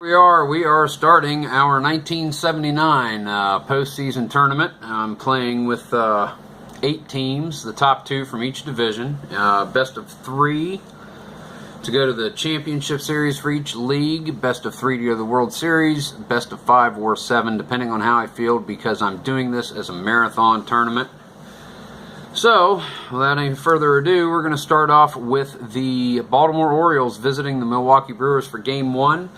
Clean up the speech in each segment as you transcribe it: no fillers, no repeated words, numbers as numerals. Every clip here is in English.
We are starting our 1979 postseason tournament. I'm playing with 8 teams, the top 2 from each division. Best of 3 to go to the championship series for each league. Best of 3 to go to the World Series. Best of 5 or 7, depending on how I field, because I'm doing this as a marathon tournament. So, without any further ado, we're going to start off with the Baltimore Orioles visiting the Milwaukee Brewers for Game 1.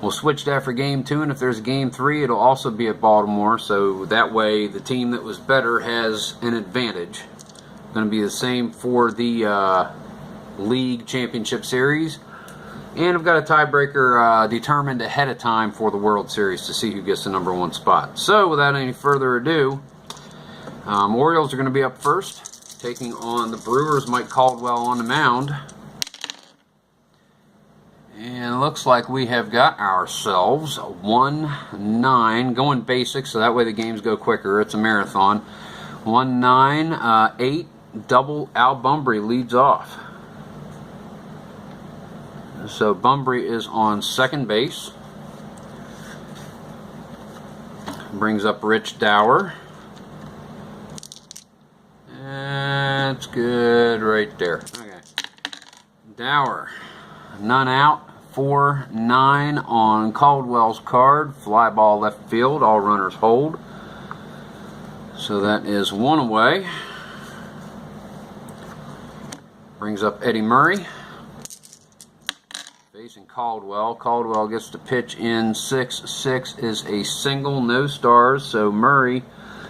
We'll switch that for Game 2, and if there's Game 3, it'll also be at Baltimore, so that way the team that was better has an advantage. It's going to be the same for the League Championship Series, and I've got a tiebreaker determined ahead of time for the World Series to see who gets the #1 spot. So, without any further ado, Orioles are going to be up first, taking on the Brewers. Mike Caldwell on the mound. And it looks like we have got ourselves 1-9, going basic, so that way the games go quicker. It's a marathon. 1-9, 8, double. Al Bumbry leads off. So Bumbry is on second base. Brings up Rich Dower. That's good right there. Okay. Dower, none out. 4-9 on Caldwell's card. Fly ball left field. All runners hold. So that is 1 away. Brings up Eddie Murray. Facing Caldwell. Caldwell gets to pitch in 6-6 is a single, no stars. So Murray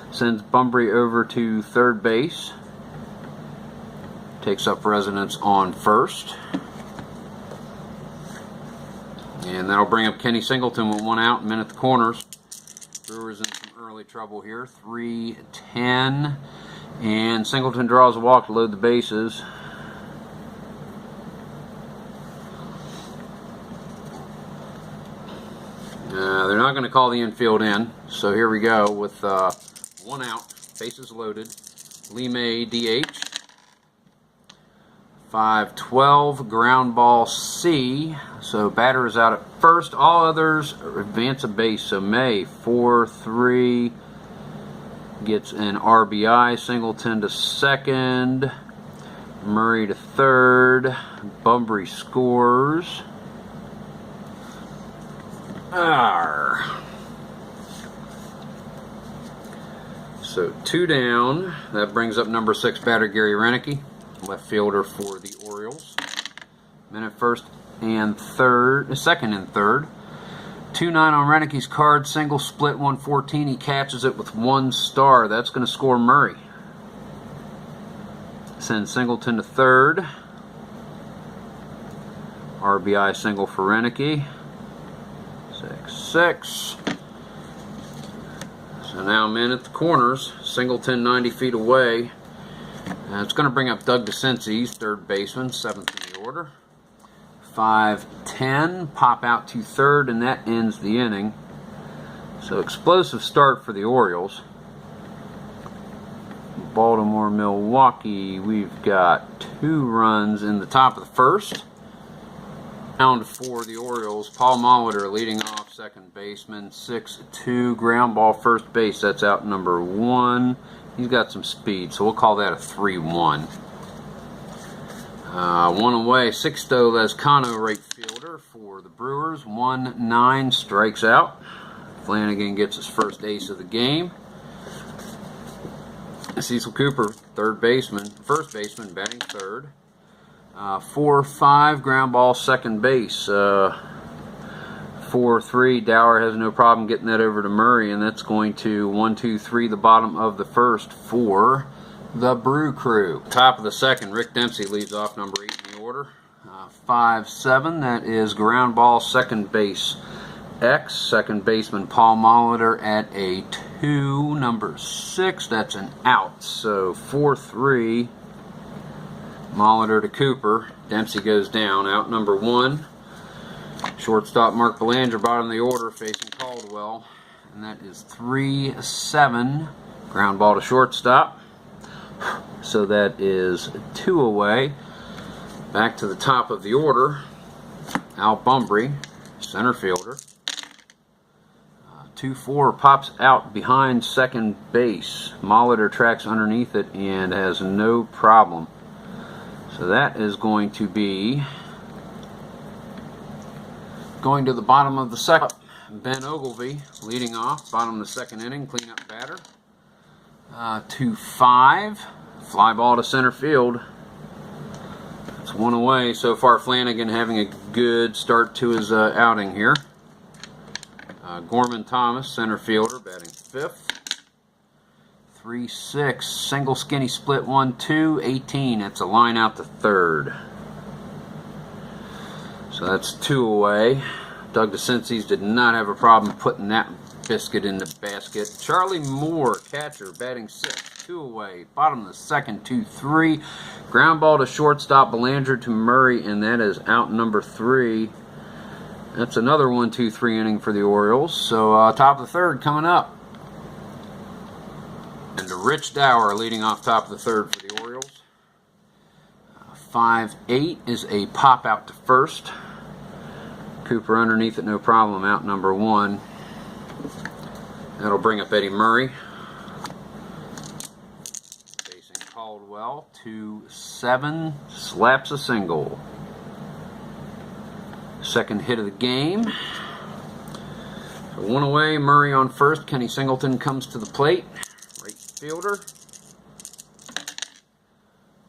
sends Bumbry over to third base. Takes up residence on first. And that'll bring up Kenny Singleton with 1 out, men at the corners. Brewers in some early trouble here. 3-10. And Singleton draws a walk to load the bases. They're not going to call the infield in. So here we go with 1 out, bases loaded. Lee May DH. 5-12, ground ball C. So batter is out at first. All others advance a base. So May 4-3 gets an RBI. Singleton to second. Murray to third. Bumbry scores. So 2 down. That brings up number 6 batter Gary Renicky, left fielder for the Orioles. Men at second and third. 2-9 on Renicky's card. Single split 114. He catches it with 1 star. That's going to score Murray. Send Singleton to third. RBI single for Renicky. 6-6. So now men at the corners. Singleton 90 feet away. It's going to bring up Doug DeCinces, third baseman, 7th in the order. 5-10, pop out to third, and that ends the inning. So explosive start for the Orioles. Baltimore, Milwaukee, we've got 2 runs in the top of the first. Round for the Orioles, Paul Molitor leading off, second baseman, 6-2, ground ball first base, that's out number 1. He's got some speed, so we'll call that a 3-1. 1 away, Sixto Lezcano, right fielder for the Brewers. 1-9, strikes out. Flanagan gets his first ace of the game. Cecil Cooper, first baseman, batting third. 4-5, ground ball second base. 4-3, Dower has no problem getting that over to Murray, and that's going to 1-2-3 the bottom of the first for the Brew Crew. Top of the second, Rick Dempsey leads off, number 8 in the order. 5-7, that is ground ball second base X. Second baseman Paul Molitor at a 2, number 6, that's an out. So 4-3, Molitor to Cooper. Dempsey goes down, out number 1. Shortstop Mark Belanger, bottom of the order, facing Caldwell. And that is 3-7. Ground ball to shortstop. So that is 2 away. Back to the top of the order. Al Bumbry, center fielder. 2-4 pops out behind second base. Molitor tracks underneath it and has no problem. So that is going to be going to the bottom of the second. Ben Ogilvy leading off, bottom of the second inning, cleanup batter. 2-5, fly ball to center field. It's one away. So far, Flanagan having a good start to his outing here. Gorman Thomas, center fielder, batting fifth. 3-6, single skinny split 1-2, 18. That's a line out to third. So that's 2 away. Doug DeCinces did not have a problem putting that biscuit in the basket. Charlie Moore, catcher, batting sixth, 2 away. Bottom of the second, 2-3. Ground ball to shortstop, Belanger to Murray, and that is out number 3. That's another 1-2-3 inning for the Orioles. So top of the third coming up. And Rich Dower leading off top of the third for the Orioles. 5-8 is a pop out to first. Cooper underneath it, no problem, out number 1. That'll bring up Eddie Murray. Facing Caldwell, 2-7, slaps a single. Second hit of the game. So 1 away, Murray on first. Kenny Singleton comes to the plate. Right fielder.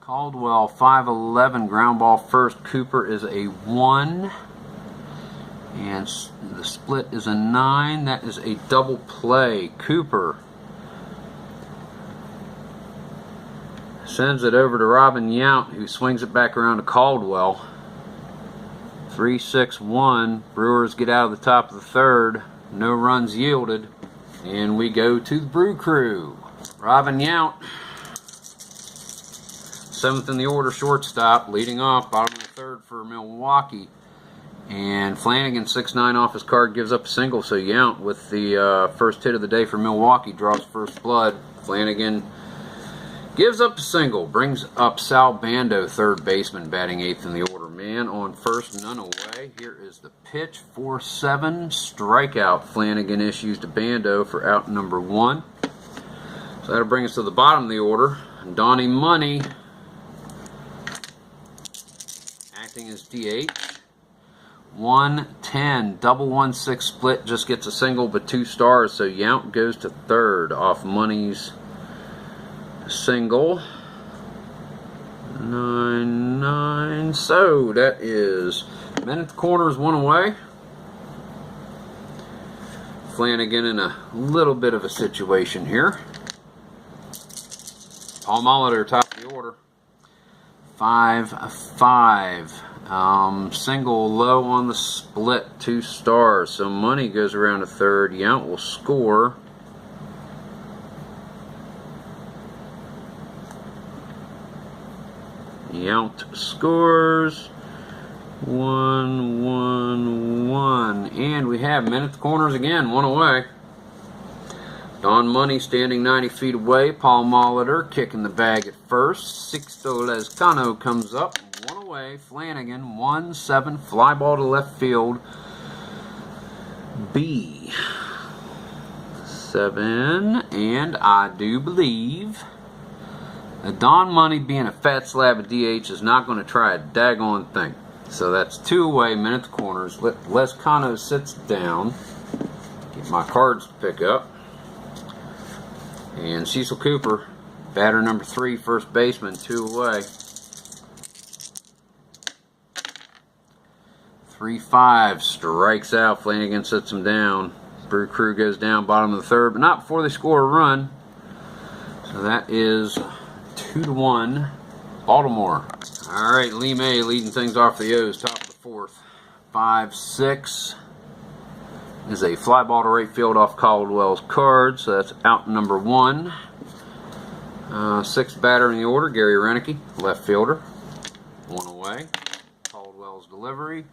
Caldwell, 5-11, ground ball first. Cooper is a 1. And the split is a 9. That is a double play. Cooper sends it over to Robin Yount, who swings it back around to Caldwell. 3-6-1. Brewers get out of the top of the third. No runs yielded. And we go to the Brew Crew. Robin Yount, 7th in the order, shortstop, leading off, bottom of the third for Milwaukee. And Flanagan, 6'9", off his card, gives up a single. So Yount, with the first hit of the day for Milwaukee, draws first blood. Flanagan gives up a single, brings up Sal Bando, third baseman, batting 8th in the order. Man on first, none away. Here is the pitch, 4-7, strikeout. Flanagan issues to Bando for out number 1. So that'll bring us to the bottom of the order. Donnie Money, acting as DH. 1-10, double 1-6 split, just gets a single but 2 stars. So Yount goes to third off Money's single. 9-9. So that is men at the corners, 1 away. Flanagan in a little bit of a situation here. Paul Molitor, top of the order. 5-5. Single low on the split, 2 stars. So Money goes around to third. Yount will score. Yount scores. 1-1-1. And we have men at the corners again, 1 away. Don Money standing 90 feet away. Paul Molitor kicking the bag at first. Sixto Lezcano comes up. 1 away. Flanagan, 1-7. Fly ball to left field. B. 7. And I do believe that Don Money, being a fat slab of DH, is not going to try a daggone thing. So that's 2 away, men at the corners. Lezcano sits down. Get my cards to pick up. And Cecil Cooper, batter number 3, first baseman, 2 away. 3-5, strikes out. Flanagan sits him down. Brew Crew goes down, bottom of the third, but not before they score a run. So that is 2-1, Baltimore. All right, Lee May leading things off the O's, top of the fourth. 5-6 is a fly ball to right field off Caldwell's card, so that's out number 1. 6th batter in the order, Gary Renicky, left fielder, 1 away. Caldwell's delivery,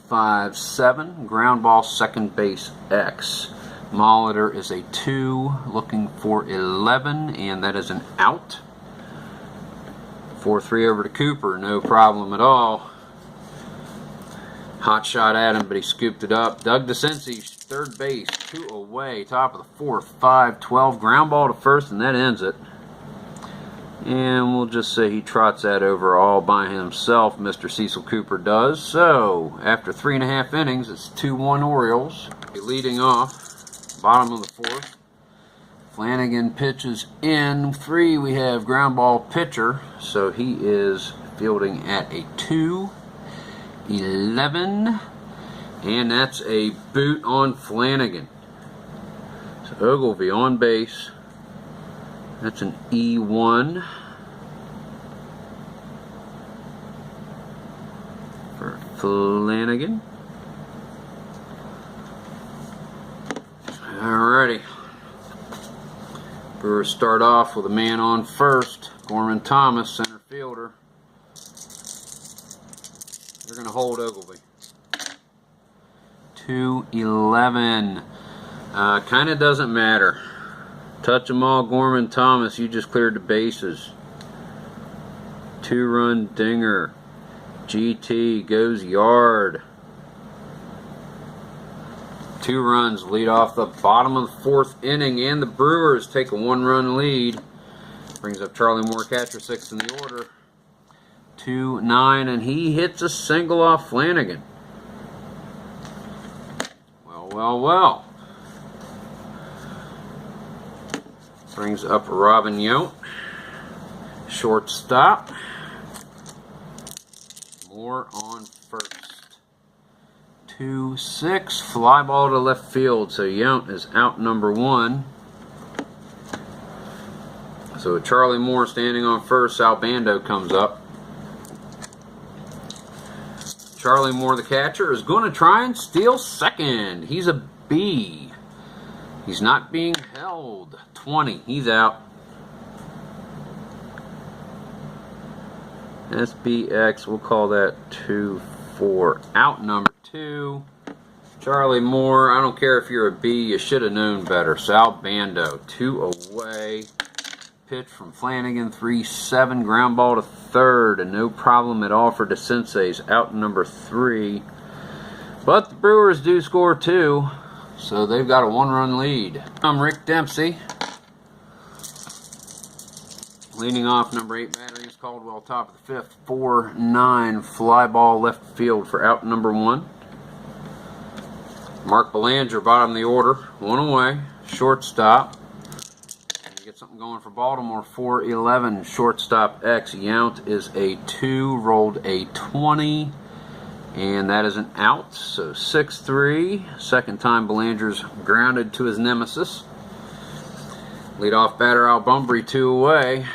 5-7, ground ball, second base X. Molitor is a 2, looking for 11, and that is an out. 4-3 over to Cooper, no problem at all. Hot shot at him, but he scooped it up. Doug DeCincy, third base, 2 away, top of the fourth, 5-12. Ground ball to first, and that ends it. And we'll just say he trots that over all by himself, Mr. Cecil Cooper does. So, after 3.5 innings, it's 2-1 Orioles. Leading off, bottom of the fourth. Flanagan pitches in 3. We have ground ball pitcher, so he is fielding at a 2-11. And that's a boot on Flanagan. So Ogilvy on base. That's an E1 for Flanagan. Alrighty. Brewers start off with a man on first. Gorman Thomas, center fielder. They're going to hold Ogilvy. 2-11. Kind of doesn't matter. Touch them all, Gorman Thomas. You just cleared the bases. 2-run dinger. GT goes yard. 2 runs lead off the bottom of the fourth inning, and the Brewers take a 1-run lead. Brings up Charlie Moore, catcher, 6th in the order. 2-9, and he hits a single off Flanagan. Well, well, well. Brings up Robin Yount, shortstop. Moore on first. 2-6, fly ball to left field, so Yount is out number 1. So Charlie Moore standing on first, Sal Bando comes up. Charlie Moore, the catcher, is going to try and steal second. He's a B. He's not being held. 20, he's out. SBX, we'll call that 2-4. Out number 2. Charlie Moore, I don't care if you're a B, you should have known better. Sal Bando, 2 away. Pitch from Flanagan, 3-7. Ground ball to third, and no problem at all for DeCincy's. Out number 3. But the Brewers do score 2, so they've got a 1-run lead. I'm Rick Dempsey. Leading off, number 8 battery is Caldwell, top of the 5th, 4-9, fly ball left field for out number 1. Mark Belanger, bottom of the order, 1 away, shortstop. And you get something going for Baltimore, 4-11, shortstop X. Yount is a 2, rolled a 20, and that is an out, so 6-3. Second time Belanger's grounded to his nemesis. Leadoff batter Al Bumbry, 2 away.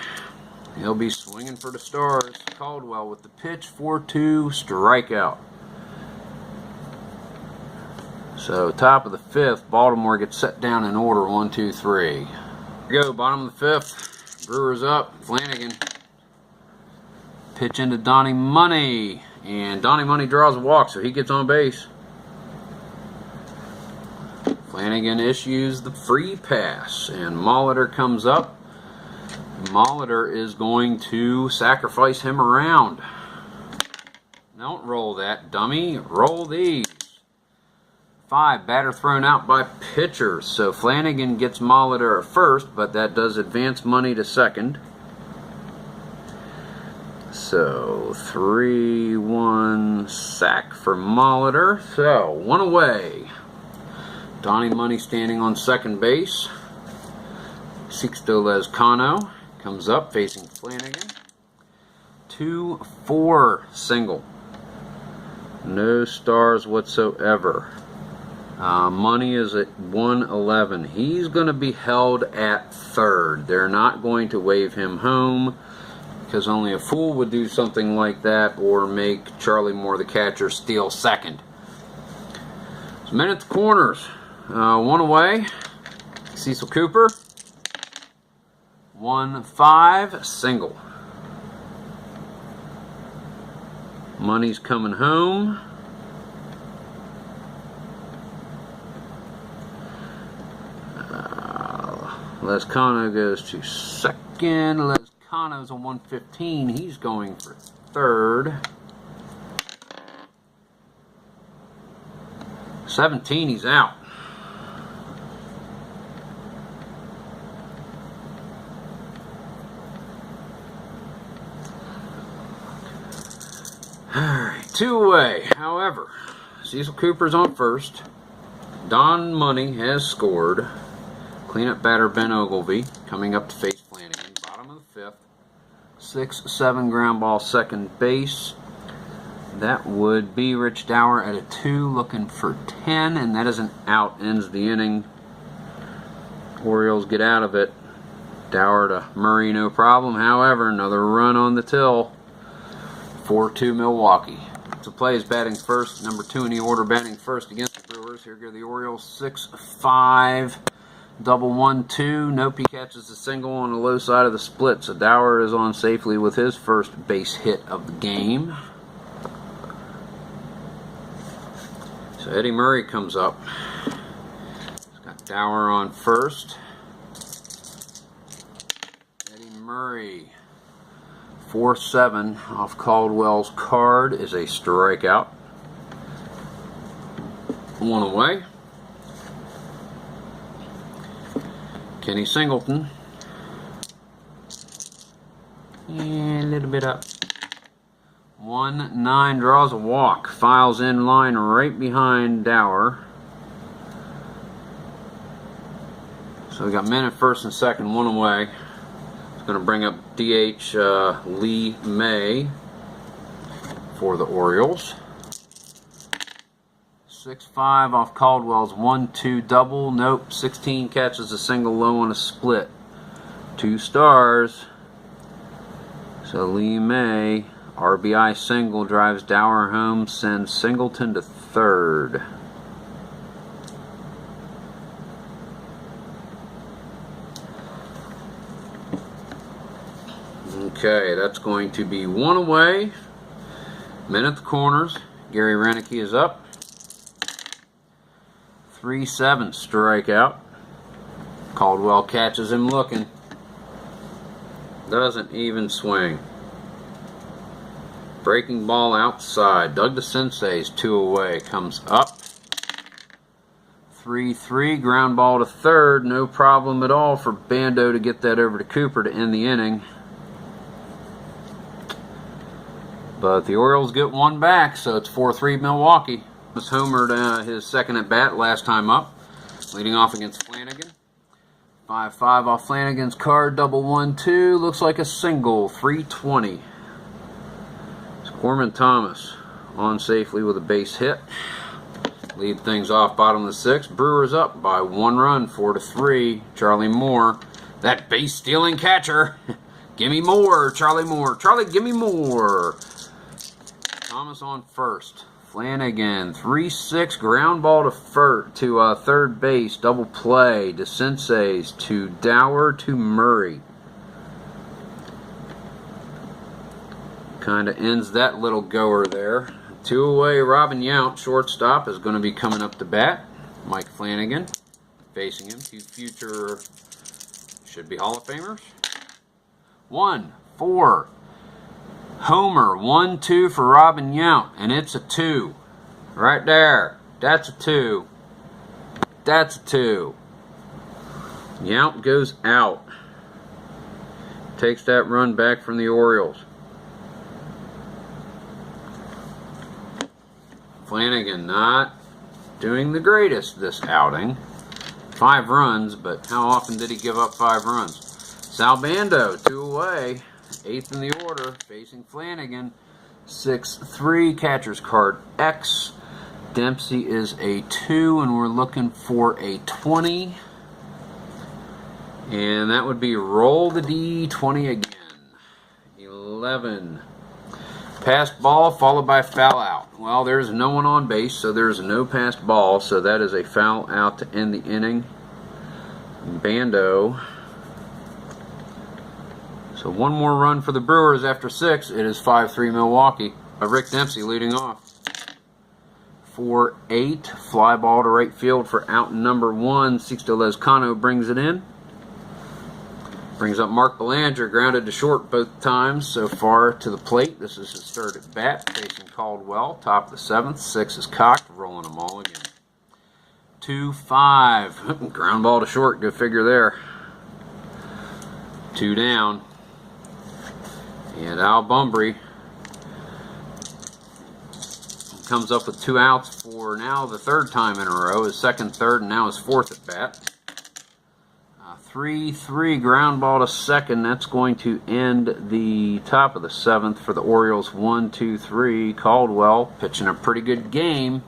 He'll be swinging for the stars. Caldwell with the pitch, 4-2, strikeout. So top of the 5th, Baltimore gets set down in order, 1, 2, 3. Here we go, bottom of the 5th. Brewers up, Flanagan. Pitch into Donnie Money. And Donnie Money draws a walk, so he gets on base. Flanagan issues the free pass, and Molitor comes up. Molitor is going to sacrifice him around. Don't roll that, dummy. Roll these. 5, batter thrown out by pitcher. So Flanagan gets Molitor at first, but that does advance Money to second. So 3-1 sack for Molitor. So 1 away. Donnie Money standing on second base. Sixto Lezcano comes up facing Flanagan. 2-4 single. No stars whatsoever. Money is at 1-11. He's going to be held at third. They're not going to wave him home because only a fool would do something like that or make Charlie Moore, the catcher, steal second. So men at the corners. 1 away. Cecil Cooper. 1-5 single. Money's coming home. Lezcano goes to second. Lezcano's a 115. He's going for third. 17, he's out. Alright, 2 away. However, Cecil Cooper's on first. Don Money has scored. Cleanup batter Ben Ogilvy coming up to face Flanagan. Bottom of the 5th. 6-7 ground ball second base. That would be Rich Dower at a 2, looking for 10, and that is an out. Ends the inning. Orioles get out of it. Dower to Murray, no problem. However, another run on the till. 4-2 Milwaukee. To play is batting first, number 2 in the order, batting first against the Brewers. Here go the Orioles. 6-5. Double 1-2. Nope, he catches the single on the low side of the split, so Dower is on safely with his first base hit of the game. So Eddie Murray comes up. He's got Dower on first. Eddie Murray, 4-7 off Caldwell's card, is a strikeout. 1 away. Kenny Singleton. And a little bit up. 1-9, draws a walk. Files in line right behind Dower. So we got men at first and second, 1 away. It's going to bring up DH Lee May for the Orioles. 6-5 off Caldwell's 1-2 double. Nope, 16 catches a single low on a split. 2 stars. So Lee May, RBI single, drives Dower home, sends Singleton to third. Okay, that's going to be 1 away. Men at the corners. Gary Renicky is up. 3-7 strikeout. Caldwell catches him looking. Doesn't even swing. Breaking ball outside. Doug DeCinces, 2 away. Comes up. 3-3. Ground ball to third. No problem at all for Bando to get that over to Cooper to end the inning. But the Orioles get 1 back, so it's 4-3 Milwaukee. Was homered his second at bat last time up, leading off against Flanagan. 5-5 off Flanagan's card, double 1-2, looks like a single, 320. It's Corman Thomas on safely with a base hit. Lead things off bottom of the 6th. Brewers up by 1 run, 4-3. Charlie Moore, that base stealing catcher. Give me more, Charlie Moore. Charlie, give me more. Thomas on first. Flanagan, 3-6, ground ball to third base, double play. DeCinces to Dower to Murray. Kind of ends that little goer there. 2 away, Robin Yount, shortstop, is going to be coming up to bat. Mike Flanagan facing him. 2 future, should be Hall of Famers. 1-4. Homer, 1-2 for Robin Yount, and it's a 2. Right there. That's a 2. That's a 2. Yount goes out. Takes that run back from the Orioles. Flanagan not doing the greatest this outing. 5 runs, but how often did he give up 5 runs? Sal Bando, 2 away. 8th in the order, facing Flanagan. 6-3, catcher's card X. Dempsey is a 2, and we're looking for a 20. And that would be roll the D20 again. 11. Passed ball followed by foul out. Well, there's no one on base, so there's no passed ball, so that is a foul out to end the inning. Bando. So 1 more run for the Brewers after 6. It is 5-3 Milwaukee. Rick Dempsey leading off. 4-8. Fly ball to right field for out number 1. Sixto Lezcano brings it in. Brings up Mark Belanger, grounded to short both times so far to the plate. This is his 3rd at bat, facing Caldwell. Top of the 7th. 6 is cocked, rolling them all again. 2-5. Ground ball to short, go figure there. 2 down. And Al Bumbry comes up with 2 outs for now the 3rd time in a row. His 2nd, 3rd, and now his 4th at bat. 3-3 ground ball to 2nd. That's going to end the top of the 7th for the Orioles. 1-2-3. Caldwell pitching a pretty good game.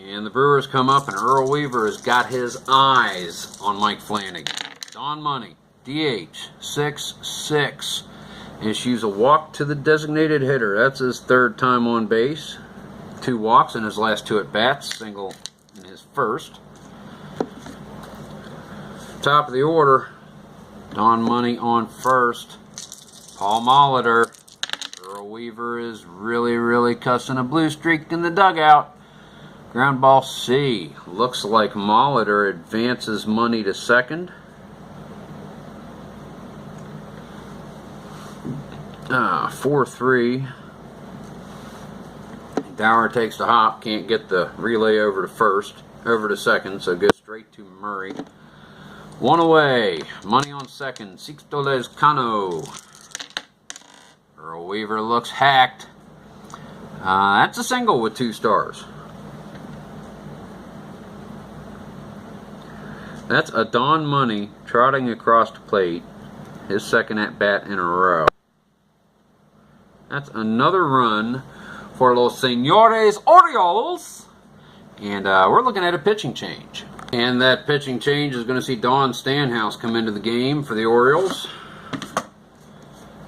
And the Brewers come up, and Earl Weaver has got his eyes on Mike Flanagan. Don Money, DH, 6-6. Issues a walk to the designated hitter. That's his 3rd time on base. 2 walks in his last 2 at-bats. Single in his 1st. Top of the order, Don Money on 1st. Paul Molitor. Earl Weaver is really cussing a blue streak in the dugout. Ground ball C. Looks like Molitor advances Money to 2nd. 4-3. Dower takes the hop. Can't get the relay over to 2nd, so goes straight to Murray. 1 away. Money on 2nd. Sixto Lezcano. Earl Weaver looks hacked. That's a single with 2 stars. That's a Don Money trotting across the plate. His 2nd at bat in a row. That's another run for Los Señores Orioles. And we're looking at a pitching change. And that pitching change is going to see Don Stanhouse come into the game for the Orioles.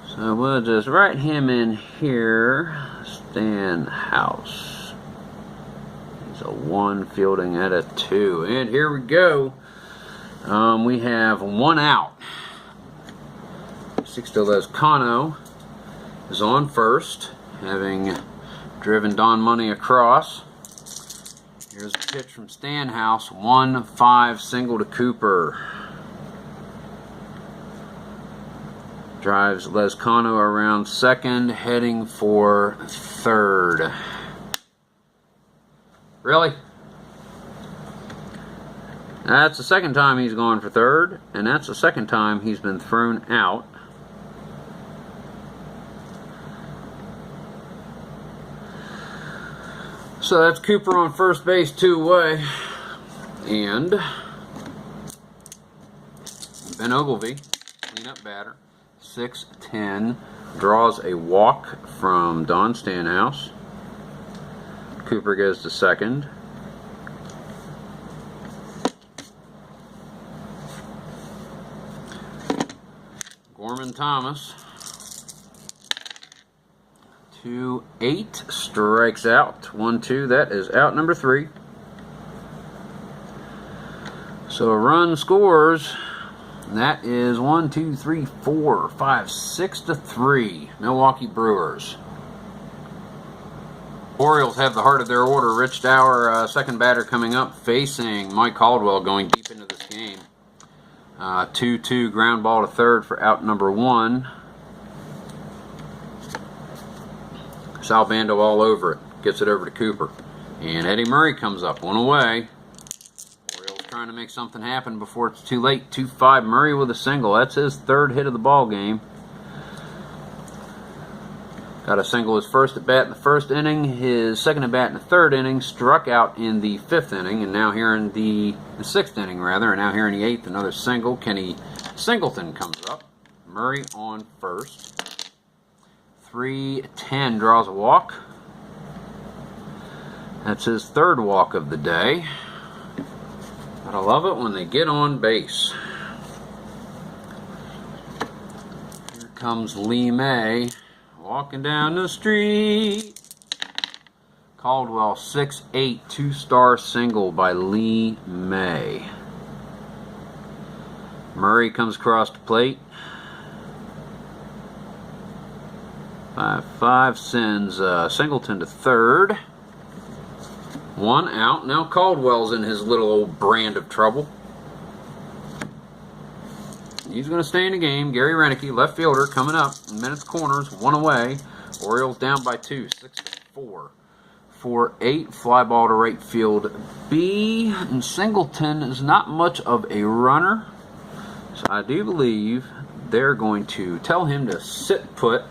So we'll just write him in here. Stanhouse. He's a 1 fielding at a 2. And here we go. We have 1 out. Sixto Lezcano is on 1st, having driven Don Money across. Here's a pitch from Stanhouse. 1-5 single to Cooper. Drives Lezcano around 2nd, heading for 3rd. Really? That's the 2nd time he's gone for 3rd, and that's the 2nd time he's been thrown out. So that's Cooper on 1st base, 2 away. And Ben Ogilvy, cleanup batter, 6-10, draws a walk from Don Stanhouse. Cooper goes to 2nd. Gorman Thomas, 2-8, strikes out. 1-2, that is out number 3. So a run scores. That is 1, 2, 3, 4, 5, 6-3. Milwaukee Brewers. Orioles have the heart of their order. Rich Dower, 2nd batter coming up, facing Mike Caldwell going deep into this game. 2-2 ground ball to 3rd for out number 1. Sal Bando all over it. Gets it over to Cooper. And Eddie Murray comes up. 1 away. Orioles trying to make something happen before it's too late. 2-5. Murray with a single. That's his 3rd hit of the ball game. Got a single his 1st at bat in the 1st inning. His 2nd at bat in the 3rd inning. Struck out in the 5th inning. And now here in the 6th inning, rather. And now here in the 8th, another single. Kenny Singleton comes up. Murray on 1st. 3-10, draws a walk. That's his 3rd walk of the day. But I love it when they get on base. Here comes Lee May walking down the street. Caldwell, 6-8, 2-star single by Lee May. Murray comes across the plate. 5-5 sends Singleton to 3rd. 1 out. Now Caldwell's in his little old brand of trouble. He's going to stay in the game. Gary Renicky, left fielder, coming up. Men at the corners, 1 away. Orioles down by 2, 6-4. for 8. Fly ball to right field B. And Singleton is not much of a runner, so I do believe they're going to tell him to sit put,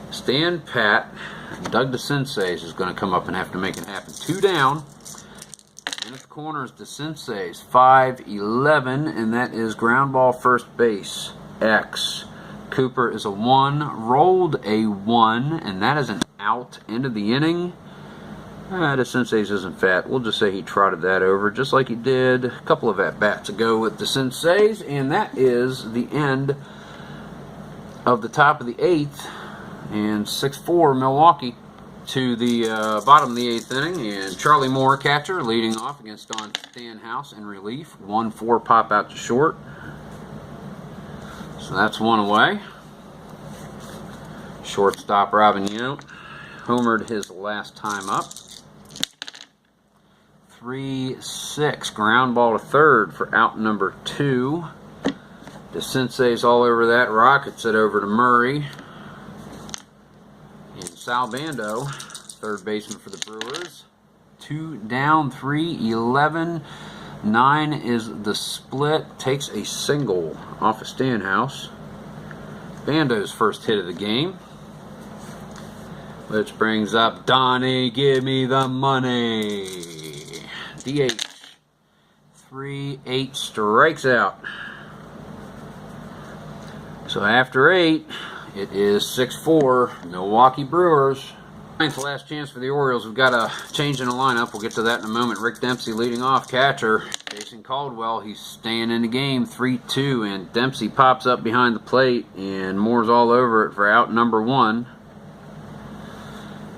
stand pat. Doug DeSenseis is going to come up and have to make it happen. 2 down. And at the corner is DeSenseis, 5-11, and that is ground ball first base, X. Cooper is a 1, rolled a 1, and that is an out. End of the inning. DeSenseis isn't fat. We'll just say he trotted that over just like he did a couple of at-bats ago with DeSenseis, and that is the end of the top of the 8th, and 6-4 Milwaukee to the bottom of the 8th inning, and Charlie Moore, catcher, leading off against Don Stanhouse in relief. 1-4 pop out to short. So that's 1 away. Shortstop Robin Yount homered his last time up. 3-6, ground ball to third for out number 2. DeSenseis all over that. Rockets it over to Murray. And Sal Bando, third baseman for the Brewers. 2 down, 3-11. 9 is the split. Takes a single off of Stanhouse. Bando's first hit of the game. Which brings up Donnie, give me the money. DH. 3-8 strikes out. So after 8, it is 6-4 Milwaukee Brewers. 9th last chance for the Orioles. We've got a change in the lineup. We'll get to that in a moment. Rick Dempsey leading off, catcher. Jason Caldwell, he's staying in the game, 3-2, and Dempsey pops up behind the plate, and Moore's all over it for out number 1.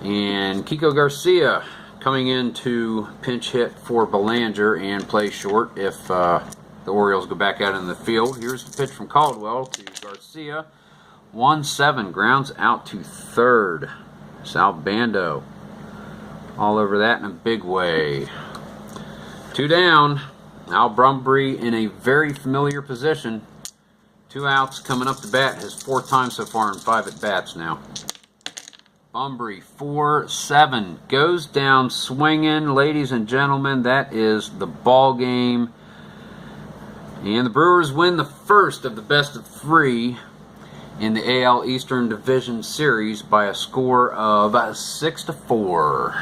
And Kiko Garcia coming in to pinch hit for Belanger and play short if the Orioles go back out in the field. Here's the pitch from Caldwell to Garcia. 1-7, grounds out to third. Sal Bando all over that in a big way. 2 down. Al Brumbury in a very familiar position. 2 outs, coming up to bat his 4th time so far in 5 at-bats now. Brumbury, 4-7, goes down swinging. Ladies and gentlemen, that is the ball game. And the Brewers win the first of the best of 3 in the AL Eastern Division Series by a score of 6-4.